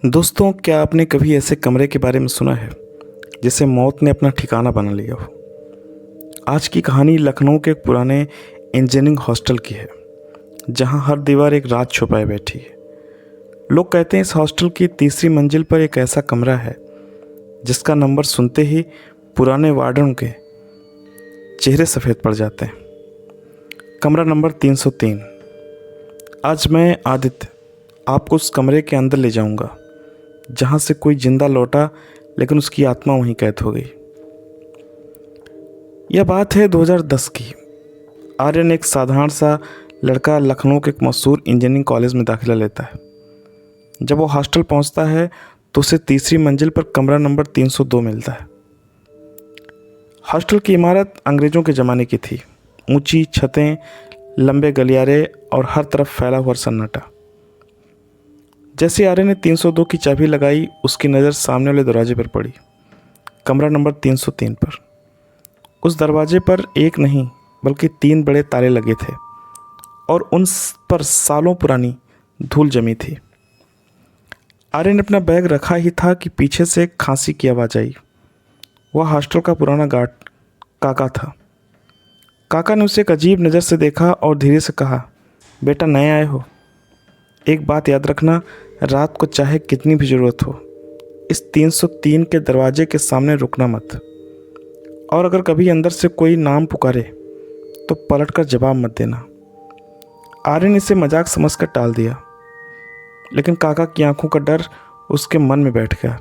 दोस्तों, क्या आपने कभी ऐसे कमरे के बारे में सुना है जिसे मौत ने अपना ठिकाना बना लिया हो? आज की कहानी लखनऊ के एक पुराने इंजीनियरिंग हॉस्टल की है, जहां हर दीवार एक राज छुपाए बैठी है। लोग कहते हैं इस हॉस्टल की तीसरी मंजिल पर एक ऐसा कमरा है जिसका नंबर सुनते ही पुराने वार्डन के चेहरे सफ़ेद पड़ जाते हैं। कमरा नंबर 303। आज मैं आदित्य आपको उस कमरे के अंदर ले जाऊंगा जहां से कोई जिंदा लौटा लेकिन उसकी आत्मा वहीं कैद हो गई। यह बात है 2010 की। आर्यन एक साधारण सा लड़का लखनऊ के एक मशहूर इंजीनियरिंग कॉलेज में दाखिला लेता है। जब वो हॉस्टल पहुंचता है तो उसे तीसरी मंजिल पर कमरा नंबर 302 मिलता है। हॉस्टल की इमारत अंग्रेज़ों के ज़माने की थी। ऊंची छतें, लंबे गलियारे और हर तरफ फैला हुआ सन्नाटा। जैसे आर्यन ने 302 की चाबी लगाई, उसकी नज़र सामने वाले दरवाजे पर पड़ी, कमरा नंबर 303 पर। उस दरवाजे पर एक नहीं बल्कि 3 बड़े ताले लगे थे और उन पर सालों पुरानी धूल जमी थी। आर्यन ने अपना बैग रखा ही था कि पीछे से खांसी की आवाज़ आई। वह हॉस्टल का पुराना गार्ड काका था। काका ने उसे एक अजीब नज़र से देखा और धीरे से कहा, बेटा नए आए हो? एक बात याद रखना, रात को चाहे कितनी भी ज़रूरत हो, इस 303 के दरवाजे के सामने रुकना मत। और अगर कभी अंदर से कोई नाम पुकारे तो पलट कर जवाब मत देना। आर्यन इसे मजाक समझकर टाल दिया, लेकिन काका की आंखों का डर उसके मन में बैठ गया।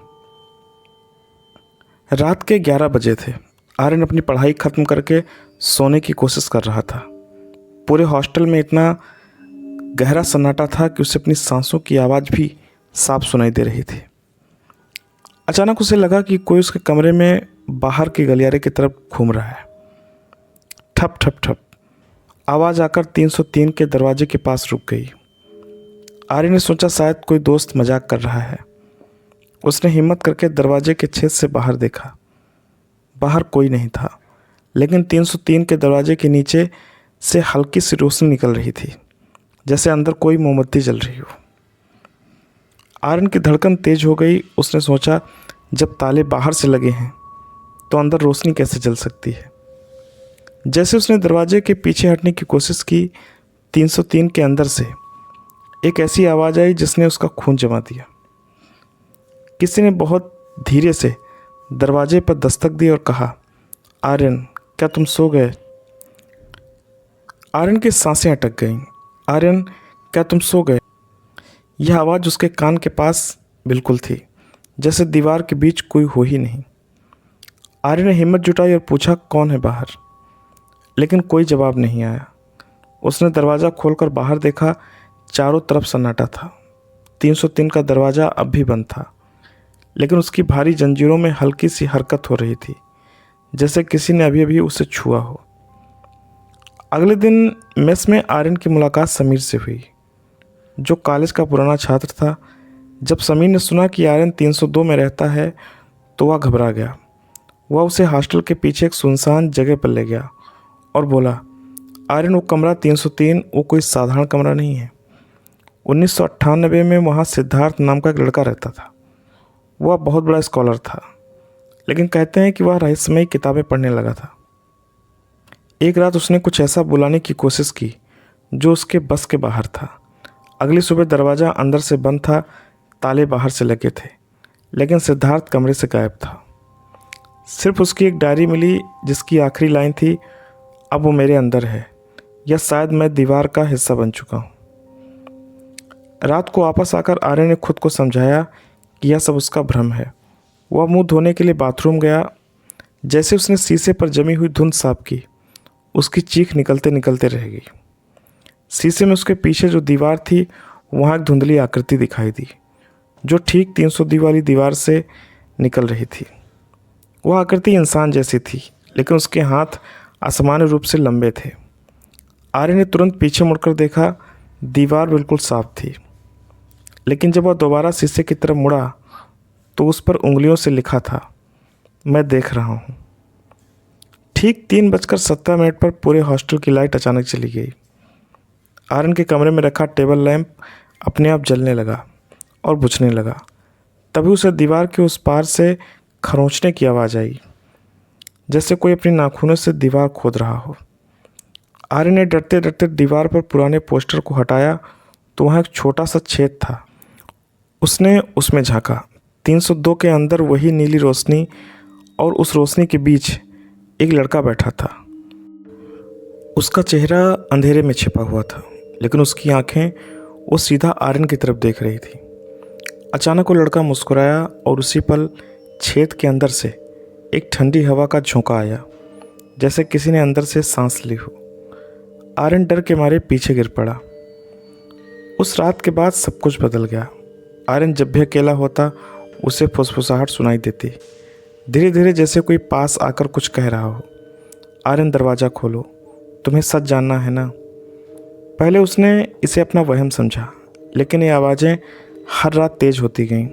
रात के 11 बजे थे। आर्यन अपनी पढ़ाई खत्म करके सोने की कोशिश कर रहा था। पूरे हॉस्टल में इतना गहरा सन्नाटा था कि उसे अपनी सांसों की आवाज़ भी साफ सुनाई दे रही थी। अचानक उसे लगा कि कोई उसके कमरे में बाहर के गलियारे की तरफ घूम रहा है। ठप ठप ठप आवाज़ आकर 303 के दरवाजे के पास रुक गई। आर्यन ने सोचा शायद कोई दोस्त मजाक कर रहा है। उसने हिम्मत करके दरवाजे के छेद से बाहर देखा। बाहर कोई नहीं था, लेकिन 303 के दरवाजे के नीचे से हल्की सी रोशनी निकल रही थी, जैसे अंदर कोई मोमबत्ती जल रही हो। आर्यन की धड़कन तेज हो गई। उसने सोचा, जब ताले बाहर से लगे हैं तो अंदर रोशनी कैसे जल सकती है। जैसे उसने दरवाजे के पीछे हटने की कोशिश की, 303 के अंदर से एक ऐसी आवाज़ आई जिसने उसका खून जमा दिया। किसी ने बहुत धीरे से दरवाजे पर दस्तक दी और कहा, आर्यन क्या तुम सो गए? आर्यन की सांसें अटक गईं। आर्यन क्या तुम सो गए? यह आवाज़ उसके कान के पास बिल्कुल थी, जैसे दीवार के बीच कोई हो ही नहीं। आर्यन ने हिम्मत जुटाई और पूछा, कौन है बाहर? लेकिन कोई जवाब नहीं आया। उसने दरवाज़ा खोलकर बाहर देखा। चारों तरफ सन्नाटा था। 303 का दरवाज़ा अब भी बंद था, लेकिन उसकी भारी जंजीरों में हल्की सी हरकत हो रही थी, जैसे किसी ने अभी अभी उसे छुआ हो। अगले दिन मेस में आर्यन की मुलाकात समीर से हुई, जो कॉलेज का पुराना छात्र था। जब समीर ने सुना कि आर्यन 302 में रहता है तो वह घबरा गया। वह उसे हॉस्टल के पीछे एक सुनसान जगह पर ले गया और बोला, आर्यन वो कमरा 303 वो कोई साधारण कमरा नहीं है। 1998 में वहाँ सिद्धार्थ नाम का एक लड़का रहता था। वह बहुत बड़ा स्कॉलर था, लेकिन कहते हैं कि वह रहस्यमयी किताबें पढ़ने लगा था। एक रात उसने कुछ ऐसा बुलाने की कोशिश की जो उसके बस के बाहर था। अगली सुबह दरवाज़ा अंदर से बंद था, ताले बाहर से लगे थे, लेकिन सिद्धार्थ कमरे से गायब था। सिर्फ उसकी एक डायरी मिली जिसकी आखिरी लाइन थी, अब वो मेरे अंदर है, या शायद मैं दीवार का हिस्सा बन चुका हूँ। रात को वापस आकर आर्यन ने खुद को समझाया कि यह सब उसका भ्रम है। वह मुंह धोने के लिए बाथरूम गया। जैसे उसने शीशे पर जमी हुई धुंध साफ की, उसकी चीख निकलते निकलते रह गई। शीशे में उसके पीछे जो दीवार थी, वहाँ एक धुंधली आकृति दिखाई दी, जो ठीक 302 वाली दीवार से निकल रही थी। वह आकृति इंसान जैसी थी, लेकिन उसके हाथ असामान्य रूप से लंबे थे। आर्यन ने तुरंत पीछे मुड़कर देखा। दीवार बिल्कुल साफ थी, लेकिन जब वह दोबारा शीशे की तरफ मुड़ा तो उस पर उंगलियों से लिखा था, मैं देख रहा हूँ। ठीक 3:17 पर पूरे हॉस्टल की लाइट अचानक चली गई। आर्यन के कमरे में रखा टेबल लैंप अपने आप जलने लगा और बुझने लगा। तभी उसे दीवार के उस पार से खरोंचने की आवाज़ आई, जैसे कोई अपने नाखूनों से दीवार खोद रहा हो। आर्यन ने डरते डरते दीवार पर पुराने पोस्टर को हटाया तो वहाँ एक छोटा सा छेद था। उसने उसमें झांका। 302 के अंदर वही नीली रोशनी, और उस रोशनी के बीच एक लड़का बैठा था। उसका चेहरा अंधेरे में छिपा हुआ था, लेकिन उसकी आंखें वो सीधा आर्यन की तरफ देख रही थी। अचानक वो लड़का मुस्कुराया और उसी पल छेद के अंदर से एक ठंडी हवा का झोंका आया, जैसे किसी ने अंदर से सांस ली हो। आर्यन डर के मारे पीछे गिर पड़ा। उस रात के बाद सब कुछ बदल गया। आर्यन जब भी अकेला होता उसे फुसफुसाहट सुनाई देती, धीरे धीरे जैसे कोई पास आकर कुछ कह रहा हो। आर्यन, दरवाज़ा खोलो, तुम्हें सच जानना है ना। पहले उसने इसे अपना वहम समझा, लेकिन ये आवाज़ें हर रात तेज़ होती गईं,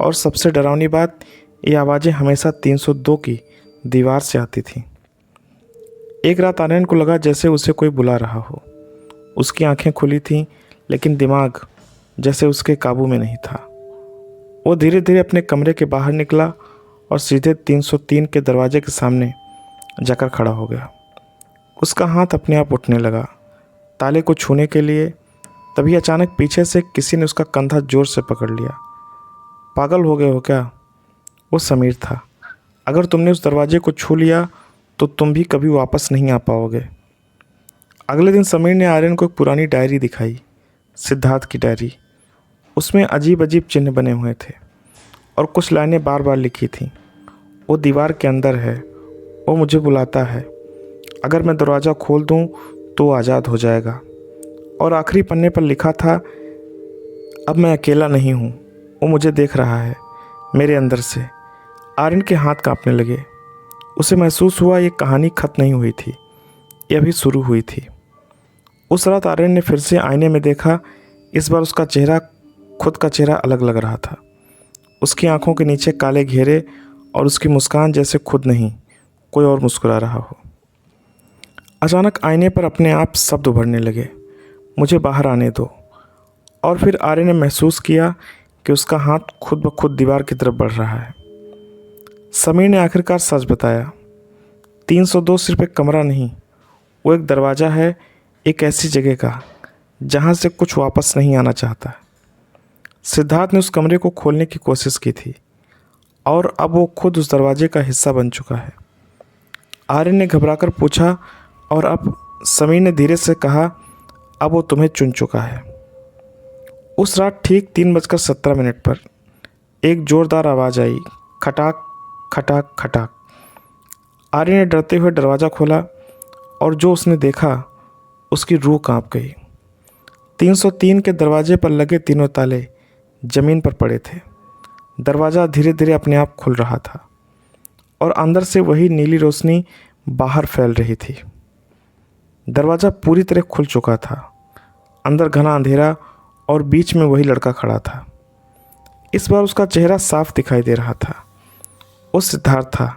और सबसे डरावनी बात, ये आवाज़ें हमेशा 302 की दीवार से आती थीं। एक रात आर्यन को लगा जैसे उसे कोई बुला रहा हो। उसकी आंखें खुली थीं, लेकिन दिमाग जैसे उसके काबू में नहीं था। वो धीरे धीरे अपने कमरे के बाहर निकला और सीधे 303 के दरवाजे के सामने जाकर खड़ा हो गया। उसका हाथ अपने आप उठने लगा ताले को छूने के लिए। तभी अचानक पीछे से किसी ने उसका कंधा जोर से पकड़ लिया। पागल हो गए हो क्या? वो समीर था। अगर तुमने उस दरवाजे को छू लिया तो तुम भी कभी वापस नहीं आ पाओगे। अगले दिन समीर ने आर्यन को एक पुरानी डायरी दिखाई, सिद्धार्थ की डायरी। उसमें अजीब अजीब चिन्ह बने हुए थे और कुछ लाइनें बार बार लिखी थीं। वो दीवार के अंदर है, वो मुझे बुलाता है, अगर मैं दरवाज़ा खोल दूं तो वो आज़ाद हो जाएगा। और आखिरी पन्ने पर लिखा था, अब मैं अकेला नहीं हूँ, वो मुझे देख रहा है मेरे अंदर से। आर्यन के हाथ कांपने लगे। उसे महसूस हुआ ये कहानी खत्म नहीं हुई थी, ये अभी शुरू हुई थी। उस रात आर्यन ने फिर से आईने में देखा। इस बार उसका चेहरा खुद का चेहरा अलग लग रहा था। उसकी आंखों के नीचे काले घेरे और उसकी मुस्कान जैसे खुद नहीं कोई और मुस्कुरा रहा हो। अचानक आईने पर अपने आप शब्द उभरने लगे, मुझे बाहर आने दो। और फिर आर्यन ने महसूस किया कि उसका हाथ खुद ब खुद दीवार की तरफ बढ़ रहा है। समीर ने आखिरकार सच बताया, 302 सिर्फ एक कमरा नहीं, वो एक दरवाज़ा है, एक ऐसी जगह का जहाँ से कुछ वापस नहीं आना चाहता। सिद्धार्थ ने उस कमरे को खोलने की कोशिश की थी, और अब वो खुद उस दरवाजे का हिस्सा बन चुका है। आर्यन ने घबराकर पूछा, और अब? समीर ने धीरे से कहा, अब वो तुम्हें चुन चुका है। उस रात ठीक 3:17 पर एक ज़ोरदार आवाज़ आई, खटाक खटाक खटाक। आर्यन ने डरते हुए दरवाज़ा खोला, और जो उसने देखा उसकी रूह कांप गई। 303 के दरवाजे पर लगे तीनों ताले ज़मीन पर पड़े थे। दरवाज़ा धीरे धीरे अपने आप खुल रहा था, और अंदर से वही नीली रोशनी बाहर फैल रही थी। दरवाज़ा पूरी तरह खुल चुका था। अंदर घना अंधेरा, और बीच में वही लड़का खड़ा था। इस बार उसका चेहरा साफ दिखाई दे रहा था। वो सिद्धार्थ था,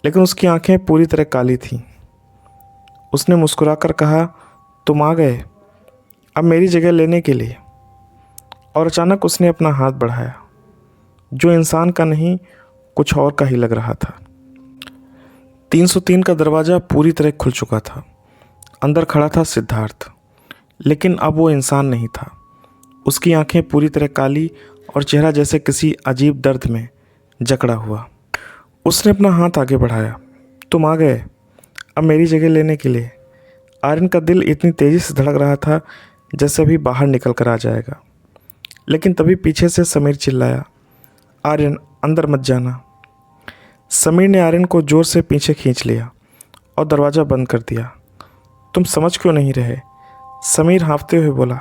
लेकिन उसकी आंखें पूरी तरह काली थीं। उसने मुस्कुराकर कहा, तुम आ गए, अब मेरी जगह लेने के लिए। और अचानक उसने अपना हाथ बढ़ाया, जो इंसान का नहीं कुछ और का ही लग रहा था। 303 का दरवाज़ा पूरी तरह खुल चुका था। अंदर खड़ा था सिद्धार्थ, लेकिन अब वो इंसान नहीं था। उसकी आंखें पूरी तरह काली और चेहरा जैसे किसी अजीब दर्द में जकड़ा हुआ। उसने अपना हाथ आगे बढ़ाया, तुम आ गए, अब मेरी जगह लेने के लिए। आर्यन का दिल इतनी तेज़ी से धड़क रहा था जैसे अभी बाहर निकल कर आ जाएगा। लेकिन तभी पीछे से समीर चिल्लाया, आर्यन अंदर मत जाना। समीर ने आर्यन को ज़ोर से पीछे खींच लिया और दरवाज़ा बंद कर दिया। तुम समझ क्यों नहीं रहे? समीर हाँफते हुए बोला,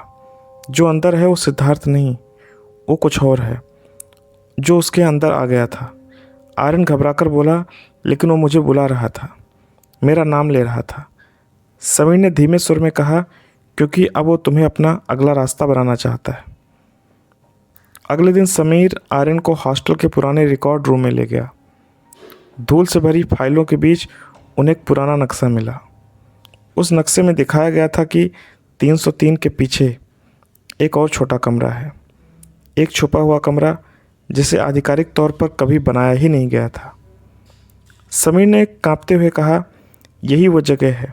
जो अंदर है वो सिद्धार्थ नहीं, वो कुछ और है जो उसके अंदर आ गया था। आर्यन घबराकर बोला, लेकिन वो मुझे बुला रहा था, मेरा नाम ले रहा था। समीर ने धीमे सुर में कहा, क्योंकि अब वो तुम्हें अपना अगला रास्ता बनाना चाहता है। अगले दिन समीर आर्यन को हॉस्टल के पुराने रिकॉर्ड रूम में ले गया। धूल से भरी फाइलों के बीच उन्हें एक पुराना नक्शा मिला। उस नक्शे में दिखाया गया था कि 303 के पीछे एक और छोटा कमरा है, एक छुपा हुआ कमरा जिसे आधिकारिक तौर पर कभी बनाया ही नहीं गया था। समीर ने कांपते हुए कहा, यही वो जगह है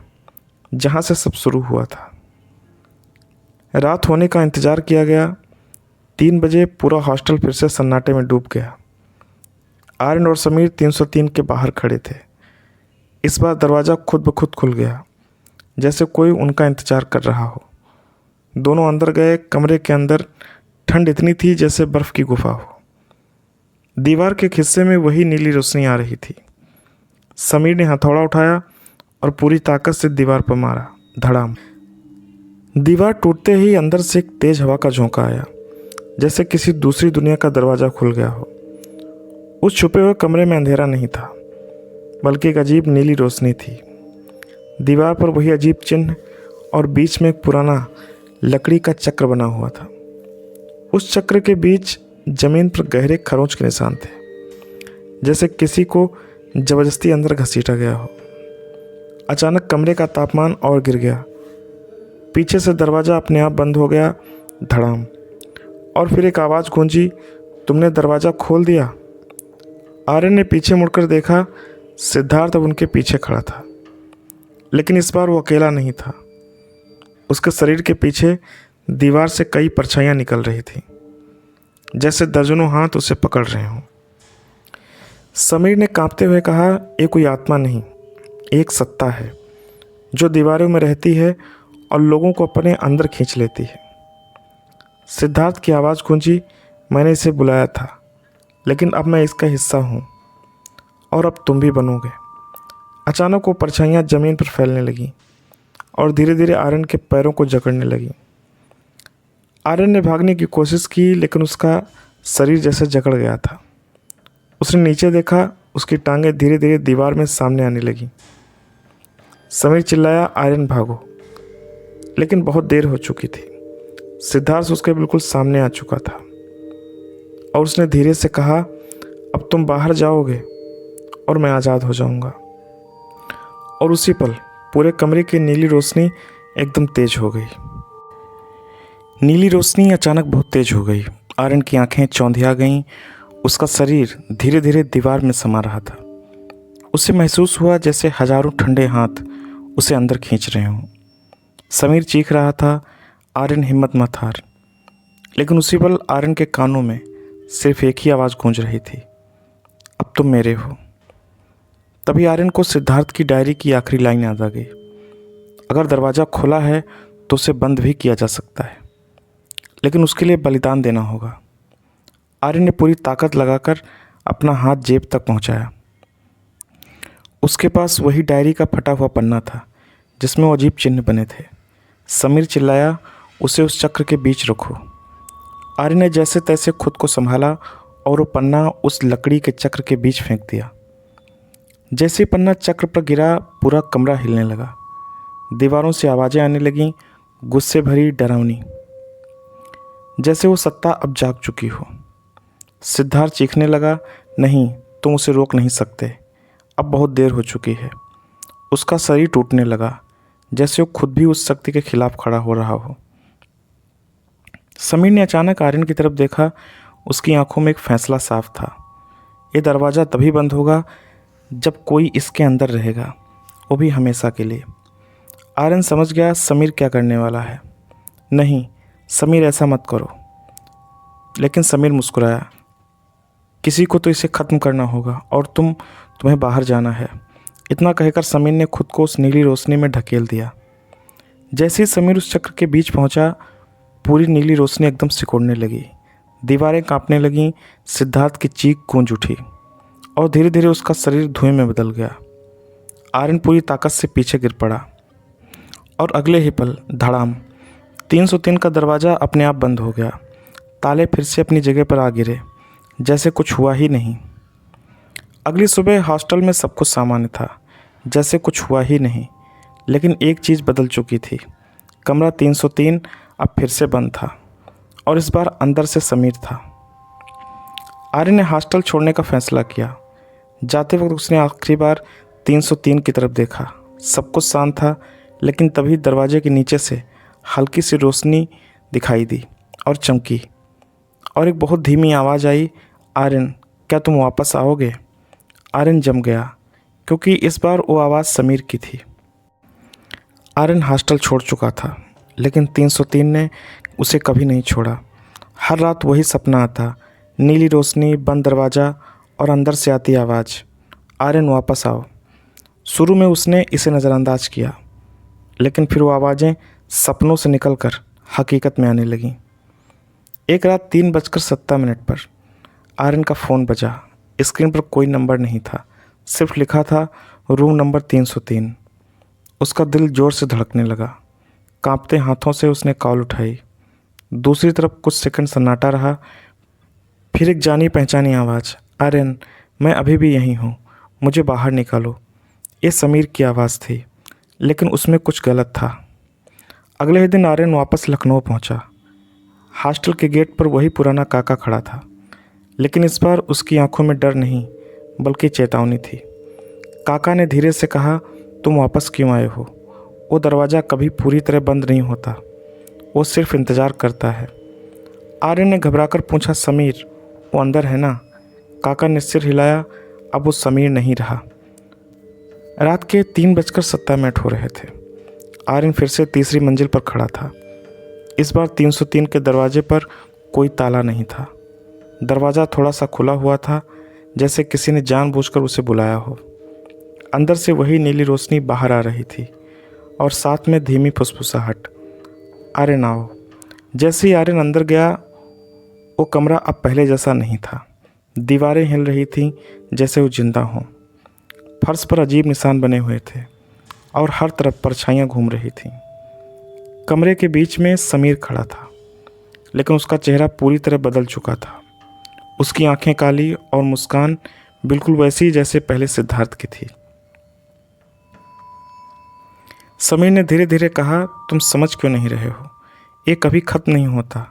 जहाँ से सब शुरू हुआ था। रात होने का इंतज़ार किया गया। 3 बजे पूरा हॉस्टल फिर से सन्नाटे में डूब गया। आर्यन और समीर 303 के बाहर खड़े थे। इस बार दरवाज़ा खुद ब खुद खुल गया, जैसे कोई उनका इंतज़ार कर रहा हो। दोनों अंदर गए। कमरे के अंदर ठंड इतनी थी जैसे बर्फ़ की गुफा हो। दीवार के हिस्से में वही नीली रोशनी आ रही थी। समीर ने हथौड़ा उठाया और पूरी ताकत से दीवार पर मारा। धड़ाम। दीवार टूटते ही अंदर से एक तेज हवा का झोंका आया, जैसे किसी दूसरी दुनिया का दरवाज़ा खुल गया हो। उस छुपे हुए कमरे में अंधेरा नहीं था, बल्कि एक अजीब नीली रोशनी थी। दीवार पर वही अजीब चिन्ह और बीच में एक पुराना लकड़ी का चक्र बना हुआ था। उस चक्र के बीच जमीन पर गहरे खरोंच के निशान थे, जैसे किसी को जबरदस्ती अंदर घसीटा गया हो। अचानक कमरे का तापमान और गिर गया। पीछे से दरवाज़ा अपने आप बंद हो गया। धड़ाम। और फिर एक आवाज़ गूंजी, तुमने दरवाज़ा खोल दिया। आर्यन ने पीछे मुड़कर देखा। सिद्धार्थ अब उनके पीछे खड़ा था, लेकिन इस बार वो अकेला नहीं था। उसके शरीर के पीछे दीवार से कई परछाइयाँ निकल रही थीं, जैसे दर्जनों हाथ उसे पकड़ रहे हों। समीर ने कांपते हुए कहा, ये कोई आत्मा नहीं, एक सत्ता है जो दीवारों में रहती है और लोगों को अपने अंदर खींच लेती है। सिद्धार्थ की आवाज़ गूंजी, मैंने इसे बुलाया था, लेकिन अब मैं इसका हिस्सा हूँ और अब तुम भी बनोगे। अचानक वो परछाइयाँ ज़मीन पर फैलने लगीं और धीरे धीरे आर्यन के पैरों को जकड़ने लगीं। आर्यन ने भागने की कोशिश की, लेकिन उसका शरीर जैसे जकड़ गया था। उसने नीचे देखा, उसकी टांगें धीरे धीरे दीवार में सामने आने लगीं। समीर चिल्लाया, आर्यन भागो, लेकिन बहुत देर हो चुकी थी। सिद्धार्थ उसके बिल्कुल सामने आ चुका था और उसने धीरे से कहा, अब तुम बाहर जाओगे और मैं आज़ाद हो जाऊंगा। और उसी पल पूरे कमरे की नीली रोशनी एकदम तेज हो गई। नीली रोशनी अचानक बहुत तेज हो गई। आर्यन की आंखें चौंधिया गईं। उसका शरीर धीरे धीरे दीवार में समा रहा था। उसे महसूस हुआ जैसे हजारों ठंडे हाथ उसे अंदर खींच रहे हों। समीर चीख रहा था, आर्यन हिम्मत मत हार। लेकिन उसी पल आर्यन के कानों में सिर्फ एक ही आवाज़ गूंज रही थी, अब तुम मेरे हो। तभी आर्यन को सिद्धार्थ की डायरी की आखिरी लाइन याद आ गई, अगर दरवाज़ा खुला है तो उसे बंद भी किया जा सकता है, लेकिन उसके लिए बलिदान देना होगा। आर्यन ने पूरी ताकत लगाकर अपना हाथ जेब तक पहुंचाया। उसके पास वही डायरी का फटा हुआ पन्ना था जिसमें वो अजीब चिन्ह बने थे। समीर चिल्लाया, उसे उस चक्र के बीच रखो। आर्यन ने जैसे तैसे खुद को संभाला और वो पन्ना उस लकड़ी के चक्र के बीच फेंक दिया। जैसे ही पन्ना चक्र पर गिरा, पूरा कमरा हिलने लगा। दीवारों से आवाज़ें आने लगीं, गुस्से भरी, डरावनी, जैसे वो सत्ता अब जाग चुकी हो। सिद्धार्थ चीखने लगा, नहीं, तुम उसे रोक नहीं सकते, अब बहुत देर हो चुकी है। उसका शरीर टूटने लगा, जैसे वो खुद भी उस शक्ति के खिलाफ खड़ा हो रहा हो। समीर ने अचानक आर्यन की तरफ देखा। उसकी आंखों में एक फैसला साफ था, ये दरवाज़ा तभी बंद होगा जब कोई इसके अंदर रहेगा, वो भी हमेशा के लिए। आर्यन समझ गया समीर क्या करने वाला है। नहीं समीर, ऐसा मत करो। लेकिन समीर मुस्कुराया, किसी को तो इसे ख़त्म करना होगा और तुम्हें बाहर जाना है। इतना कहकर समीर ने खुद को उस नीली रोशनी में ढकेल दिया। जैसे ही समीर उस चक्र के बीच पहुंचा, पूरी नीली रोशनी एकदम सिकुड़ने लगी। दीवारें कांपने लगीं। सिद्धार्थ की चीख गूंज उठी और धीरे धीरे उसका शरीर धुएं में बदल गया। आर्यन पूरी ताकत से पीछे गिर पड़ा और अगले ही पल धड़ाम, 303 का दरवाज़ा अपने आप बंद हो गया। ताले फिर से अपनी जगह पर आ गिरे, जैसे कुछ हुआ ही नहीं। अगली सुबह हॉस्टल में सब कुछ सामान्य था, जैसे कुछ हुआ ही नहीं। लेकिन एक चीज़ बदल चुकी थी। कमरा 303 अब फिर से बंद था और इस बार अंदर से समीर था। आर्यन ने हॉस्टल छोड़ने का फैसला किया। जाते वक्त उसने आखिरी बार 303 की तरफ देखा। सब कुछ शांत था, लेकिन तभी दरवाजे के नीचे से हल्की सी रोशनी दिखाई दी और चमकी, और एक बहुत धीमी आवाज़ आई, आर्यन, क्या तुम वापस आओगे? आर्यन जम गया, क्योंकि इस बार वो आवाज़ समीर की थी। आर्यन हॉस्टल छोड़ चुका था, लेकिन 303 ने उसे कभी नहीं छोड़ा। हर रात वही सपना आता, नीली रोशनी, बंद दरवाज़ा और अंदर से आती आवाज़, आर्यन वापस आओ। शुरू में उसने इसे नज़रअंदाज किया, लेकिन फिर वो आवाज़ें सपनों से निकलकर हकीकत में आने लगीं। एक रात 3:17 पर आर्यन का फ़ोन बजा। स्क्रीन पर कोई नंबर नहीं था, सिर्फ लिखा था रूम नंबर 303। उसका दिल ज़ोर से धड़कने लगा। कांपते हाथों से उसने कॉल उठाई। दूसरी तरफ कुछ सेकंड सन्नाटा रहा, फिर एक जानी पहचानी आवाज़, आर्यन, मैं अभी भी यहीं हूँ, मुझे बाहर निकालो। ये समीर की आवाज़ थी, लेकिन उसमें कुछ गलत था। अगले ही दिन आर्यन वापस लखनऊ पहुँचा। हॉस्टल के गेट पर वही पुराना काका खड़ा था, लेकिन इस बार उसकी आंखों में डर नहीं बल्कि चेतावनी थी। काका ने धीरे से कहा, तुम वापस क्यों आए हो? वो दरवाज़ा कभी पूरी तरह बंद नहीं होता, वो सिर्फ इंतज़ार करता है। आर्यन ने घबराकर पूछा, समीर, वो अंदर है ना? काका ने सिर हिलाया। अब वो समीर नहीं रहा। रात के 3:17 हो रहे थे। आर्यन फिर से तीसरी मंजिल पर खड़ा था। इस बार 303 के दरवाजे पर कोई ताला नहीं था। दरवाज़ा थोड़ा सा खुला हुआ था, जैसे किसी ने जानबूझकर उसे बुलाया हो। अंदर से वही नीली रोशनी बाहर आ रही थी और साथ में धीमी फुसफुसाहट, आर्यन आओ। जैसे ही आर्यन अंदर गया, वो कमरा अब पहले जैसा नहीं था। दीवारें हिल रही थीं जैसे वो जिंदा हों। फर्श पर अजीब निशान बने हुए थे और हर तरफ परछाइयाँ घूम रही थीं। कमरे के बीच में समीर खड़ा था, लेकिन उसका चेहरा पूरी तरह बदल चुका था। उसकी आंखें काली और मुस्कान बिल्कुल वैसी जैसे पहले सिद्धार्थ की थी। समीर ने धीरे धीरे कहा, तुम समझ क्यों नहीं रहे हो? ये कभी ख़त्म नहीं होता।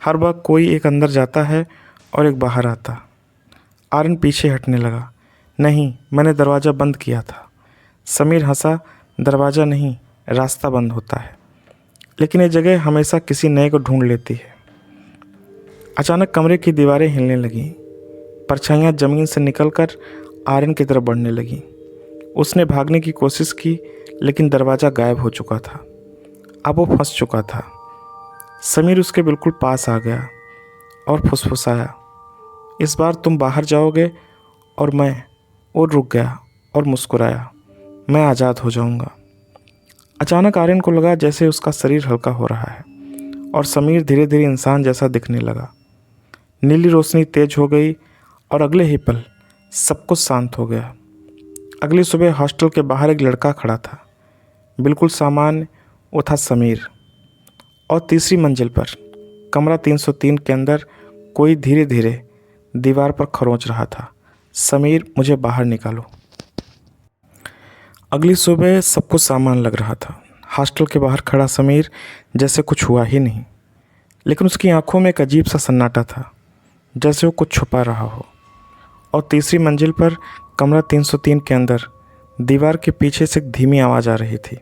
हर बार कोई एक अंदर जाता है और एक बाहर आता। आर्यन पीछे हटने लगा। नहीं, मैंने दरवाज़ा बंद किया था। समीर हंसा, दरवाज़ा नहीं, रास्ता बंद होता है, लेकिन ये जगह हमेशा किसी नए को ढूंढ लेती है। अचानक कमरे की दीवारें हिलने लगीं। परछाइयाँ ज़मीन से निकलकर आर्यन की तरफ बढ़ने लगीं। उसने भागने की कोशिश की, लेकिन दरवाज़ा गायब हो चुका था। अब वो फंस चुका था। समीर उसके बिल्कुल पास आ गया और फुसफुसाया, इस बार तुम बाहर जाओगे और मैं। वो रुक गया और मुस्कुराया, मैं आज़ाद हो जाऊंगा। अचानक आर्यन को लगा जैसे उसका शरीर हल्का हो रहा है और समीर धीरे धीरे इंसान जैसा दिखने लगा। नीली रोशनी तेज हो गई और अगले ही पल सब कुछ शांत हो गया। अगली सुबह हॉस्टल के बाहर एक लड़का खड़ा था, बिल्कुल सामान्य। वो था समीर। और तीसरी मंजिल पर कमरा 303 के अंदर कोई धीरे धीरे दीवार पर खरोंच रहा था, समीर, मुझे बाहर निकालो। अगली सुबह सब कुछ सामान लग रहा था। हॉस्टल के बाहर खड़ा समीर जैसे कुछ हुआ ही नहीं, लेकिन उसकी आंखों में एक अजीब सा सन्नाटा था, जैसे वो कुछ छुपा रहा हो। और तीसरी मंजिल पर कमरा 303 के अंदर दीवार के पीछे से एक धीमी आवाज़ आ रही थी,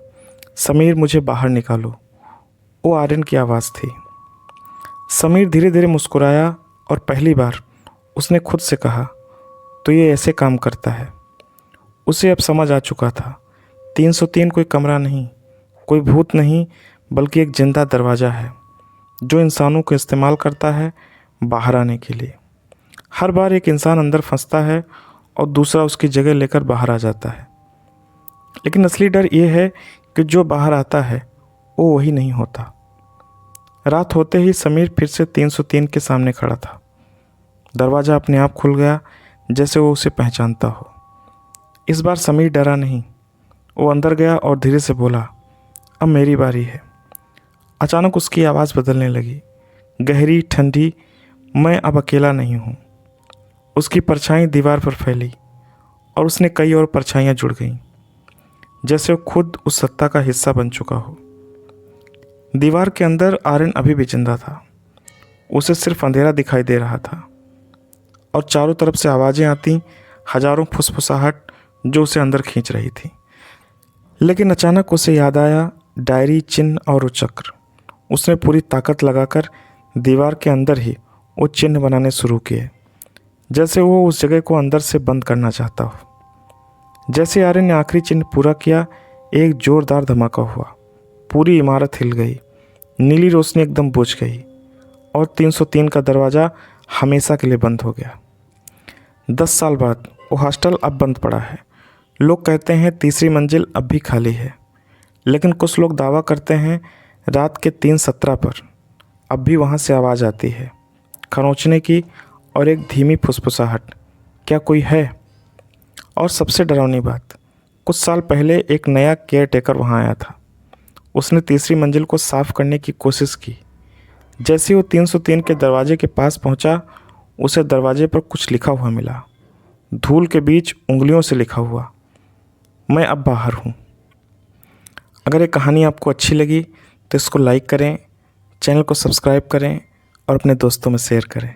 समीर, मुझे बाहर निकालो। वो आर्यन की आवाज़ थी। समीर धीरे धीरे मुस्कुराया और पहली बार उसने खुद से कहा, तो ये ऐसे काम करता है। उसे अब समझ आ चुका था, 303 कोई कमरा नहीं, कोई भूत नहीं, बल्कि एक जिंदा दरवाज़ा है जो इंसानों को इस्तेमाल करता है बाहर आने के लिए। हर बार एक इंसान अंदर फंसता है और दूसरा उसकी जगह लेकर बाहर आ जाता है, लेकिन असली डर ये है कि जो बाहर आता है वो वही नहीं होता। रात होते ही समीर फिर से 303 के सामने खड़ा था। दरवाज़ा अपने आप खुल गया, जैसे वो उसे पहचानता हो। इस बार समीर डरा नहीं, वो अंदर गया और धीरे से बोला, अब मेरी बारी है। अचानक उसकी आवाज़ बदलने लगी, गहरी, ठंडी, मैं अब अकेला नहीं हूँ। उसकी परछाई दीवार पर फैली और उसने कई और परछाइयाँ जुड़ गईं, जैसे वो खुद उस सत्ता का हिस्सा बन चुका हो। दीवार के अंदर आर्यन अभी भी जिंदा था। उसे सिर्फ अंधेरा दिखाई दे रहा था और चारों तरफ से आवाज़ें आती, हजारों फुसफुसाहट जो उसे अंदर खींच रही थी। लेकिन अचानक उसे याद आया डायरी, चिन्ह और वो चक्र। उसने पूरी ताकत लगाकर दीवार के अंदर ही वो चिन्ह बनाने शुरू किए। जैसे वो उस जगह को अंदर से बंद करना चाहता हो। जैसे आर्यन ने आखिरी चिन्ह पूरा किया, एक जोरदार धमाका हुआ। पूरी इमारत हिल गई, नीली रोशनी एकदम बुझ गई और 303 का दरवाज़ा हमेशा के लिए बंद हो गया। 10 साल बाद वो हॉस्टल अब बंद पड़ा है। लोग कहते हैं तीसरी मंजिल अब भी खाली है, लेकिन कुछ लोग दावा करते हैं रात के 3:17 पर अब भी वहाँ से आवाज़ आती है, खरोंचने की और एक धीमी फुसफुसाहट। क्या कोई है? और सबसे डरावनी बात, कुछ साल पहले एक नया केयर टेकर वहाँ आया था। उसने तीसरी मंजिल को साफ करने की कोशिश की। जैसे वो 303 के दरवाजे के पास पहुँचा, उसे दरवाजे पर कुछ लिखा हुआ मिला, धूल के बीच उंगलियों से लिखा हुआ, मैं अब बाहर हूँ। अगर ये कहानी आपको अच्छी लगी तो इसको लाइक करें, चैनल को सब्सक्राइब करें और अपने दोस्तों में शेयर करें।